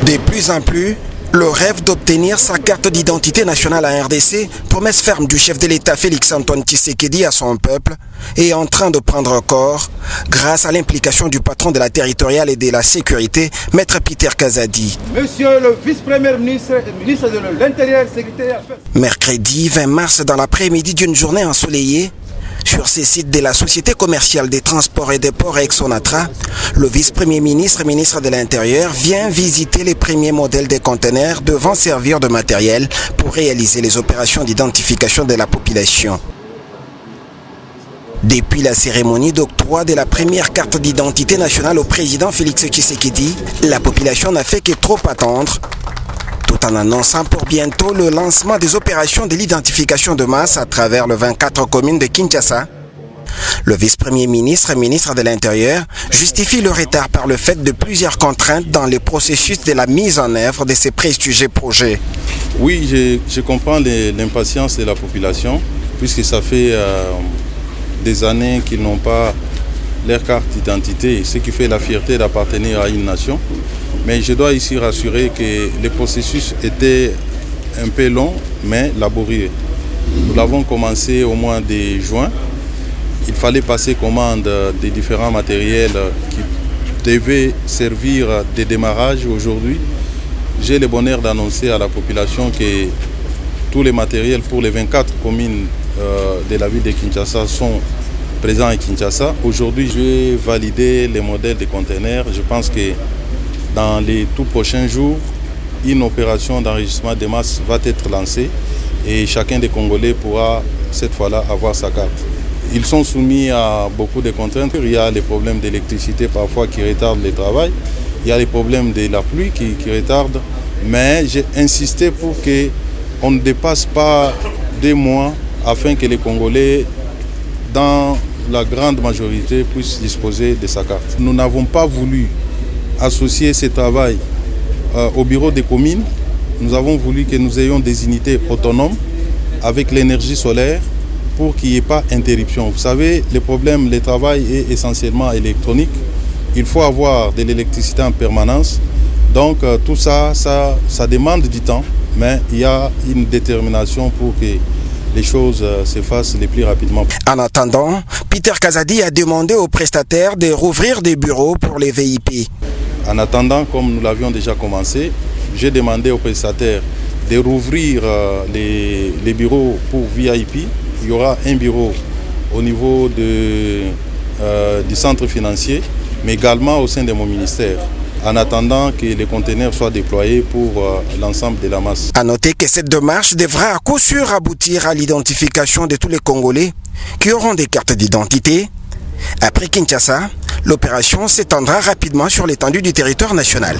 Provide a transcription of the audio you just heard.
De plus en plus, le rêve d'obtenir sa carte d'identité nationale en RDC, promesse ferme du chef de l'État Félix-Antoine Tshisekedi à son peuple, est en train de prendre corps grâce à l'implication du patron de la territoriale et de la sécurité, Maître Peter Kazadi. Monsieur le vice-premier ministre et ministre de l'Intérieur, secrétaire... Mercredi 20 mars, dans l'après-midi d'une journée ensoleillée, sur ces sites de la Société commerciale des transports et des ports Exonatra, le vice-premier ministre et ministre de l'Intérieur vient visiter les premiers modèles des conteneurs devant servir de matériel pour réaliser les opérations d'identification de la population. Depuis la cérémonie d'octroi de la première carte d'identité nationale au président Félix Tshisekedi, la population n'a fait que trop attendre, tout en annonçant pour bientôt le lancement des opérations de l'identification de masse à travers les 24 communes de Kinshasa. Le vice-premier ministre et ministre de l'Intérieur justifie le retard par le fait de plusieurs contraintes dans le processus de la mise en œuvre de ces prestigieux projets. Oui, je comprends l'impatience de la population, puisque ça fait des années qu'ils n'ont pas leur carte d'identité, ce qui fait la fierté d'appartenir à une nation. Mais je dois ici rassurer que le processus était un peu long, mais laborieux. Nous l'avons commencé au mois de juin. Il fallait passer commande des différents matériels qui devaient servir de démarrage aujourd'hui. J'ai le bonheur d'annoncer à la population que tous les matériels pour les 24 communes de la ville de Kinshasa sont présents à Kinshasa. Aujourd'hui, je vais valider les modèles de conteneurs. Je pense que dans les tout prochains jours, une opération d'enregistrement de masse va être lancée et chacun des Congolais pourra cette fois-là avoir sa carte. Ils sont soumis à beaucoup de contraintes. Il y a les problèmes d'électricité parfois qui retardent le travail. Il y a les problèmes de la pluie qui retardent. Mais j'ai insisté pour qu'on ne dépasse pas 2 mois afin que les Congolais, dans la grande majorité, puissent disposer de sa carte. Nous n'avons pas voulu associer ce travail au bureau des communes. Nous avons voulu que nous ayons des unités autonomes avec l'énergie solaire pour qu'il n'y ait pas d'interruption. Vous savez, le travail est essentiellement électronique. Il faut avoir de l'électricité en permanence. Donc tout ça demande du temps, mais il y a une détermination pour que les choses se fassent le plus rapidement. En attendant, Peter Kazadi a demandé aux prestataires de rouvrir des bureaux pour les VIP. En attendant, comme nous l'avions déjà commencé, j'ai demandé aux prestataires de rouvrir les bureaux pour VIP. Il y aura un bureau au niveau du centre financier, mais également au sein de mon ministère, en attendant que les conteneurs soient déployés pour l'ensemble de la masse. À noter que cette démarche devra à coup sûr aboutir à l'identification de tous les Congolais qui auront des cartes d'identité. Après Kinshasa, l'opération s'étendra rapidement sur l'étendue du territoire national.